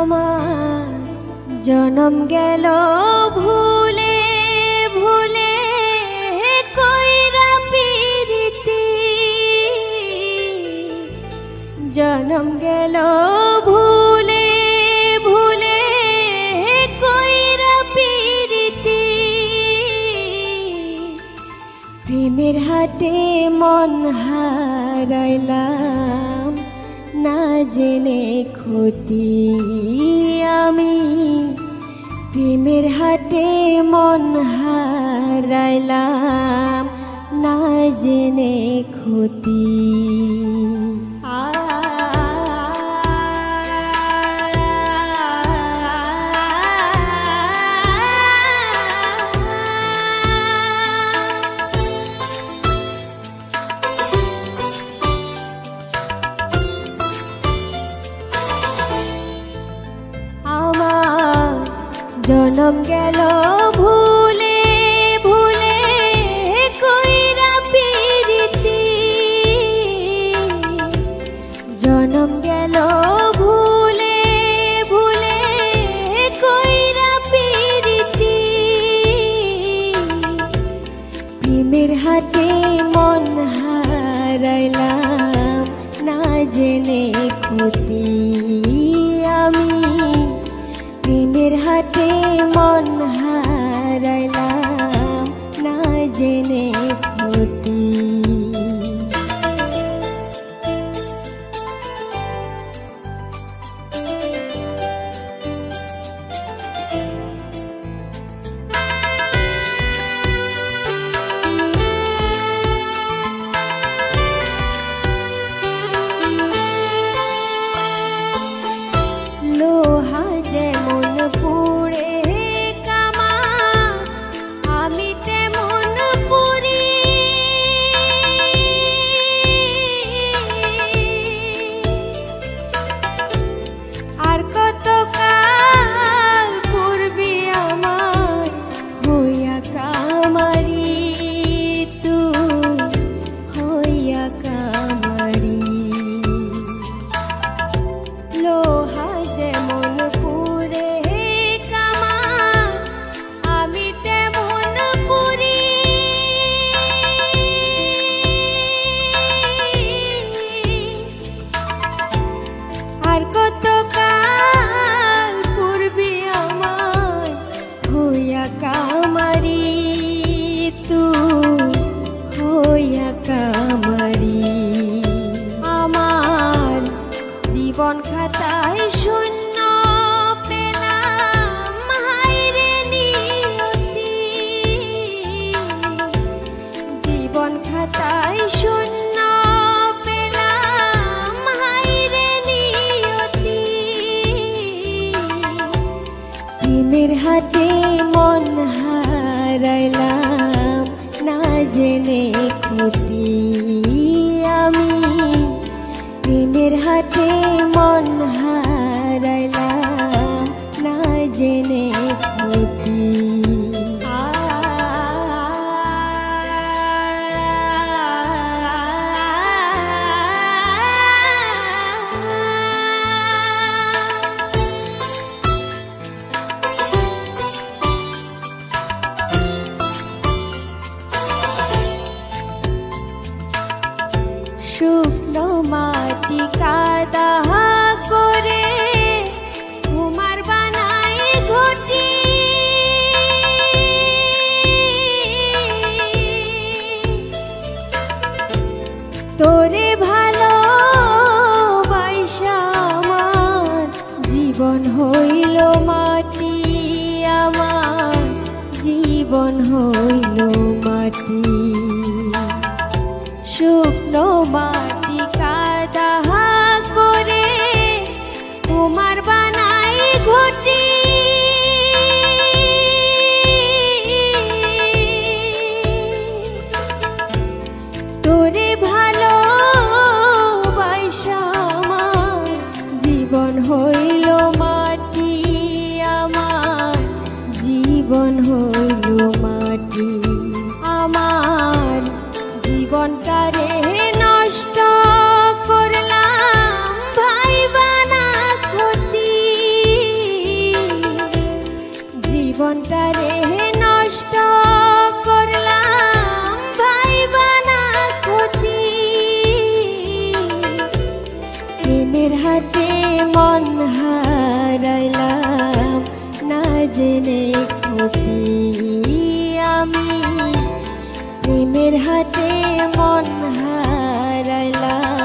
আমার জনম গেল ভুলে ভুলে কইরা পিরিতি, জনম গেল ভুলে ভুলে কইরা পিরিতি, প্রেমের হাটে মন হারাইলাম না জেনে ক্ষতি আমি, প্রেমের হাটে মন হারাইলাম না জেনে ক্ষতি। জনম গেল ভুলে ভুলে কইরা পিরিতি, জনম গেল ভুলে ভুলে কইরা পিরিতি, প্রেমের হাটে মন হারাইলাম না জেনে ক্ষতি আমি, প্রেমের হাটে মন হারাইলাম না জেনে ক্ষতি। লোহা যেমন পুড়ে কামা আমি তেমন পুরি, আর কত কাল পূর্বে আমার হইয়া কামারি, তুই হইয়া কামারি। লোহা যেমন পুড়ে কামা আমি তেমন পুরি, আর কত কাল পূর্বে আমার হইয়া কামারি, তুই হইয়া কামারি। আমার জীবন খাতায় শূন্য পেলাম হায়রে নিয়তি, জীবন খাতায় শূন্য পেলাম হায়রে নিয়তি, প্রেমের হাটে মন হারাইলাম না জেনে ক্ষতি আমি, প্রেমের হাটে মন হারাইলাম না জেনে ক্ষতি। শুকনো মাটি কাদা করে কুমার বানাই ঘটি, তোরে ভালোবাসা আমার জীবন হইল মাটি, আমার জীবন হইল মাটি। শুকনো মাটি কাদা করে কুমার বানাই ঘটি, তোরে ভালোবাসা আমার জীবন হইল মাটি, আমার জীবন হইল মাটি। আমার জীবনটারে নষ্ট করলাম ভাইবা না ক্ষতি, হারাইলাম না জেনে ক্ষতি আমি প্রেমের হাতে মন হারাইলাম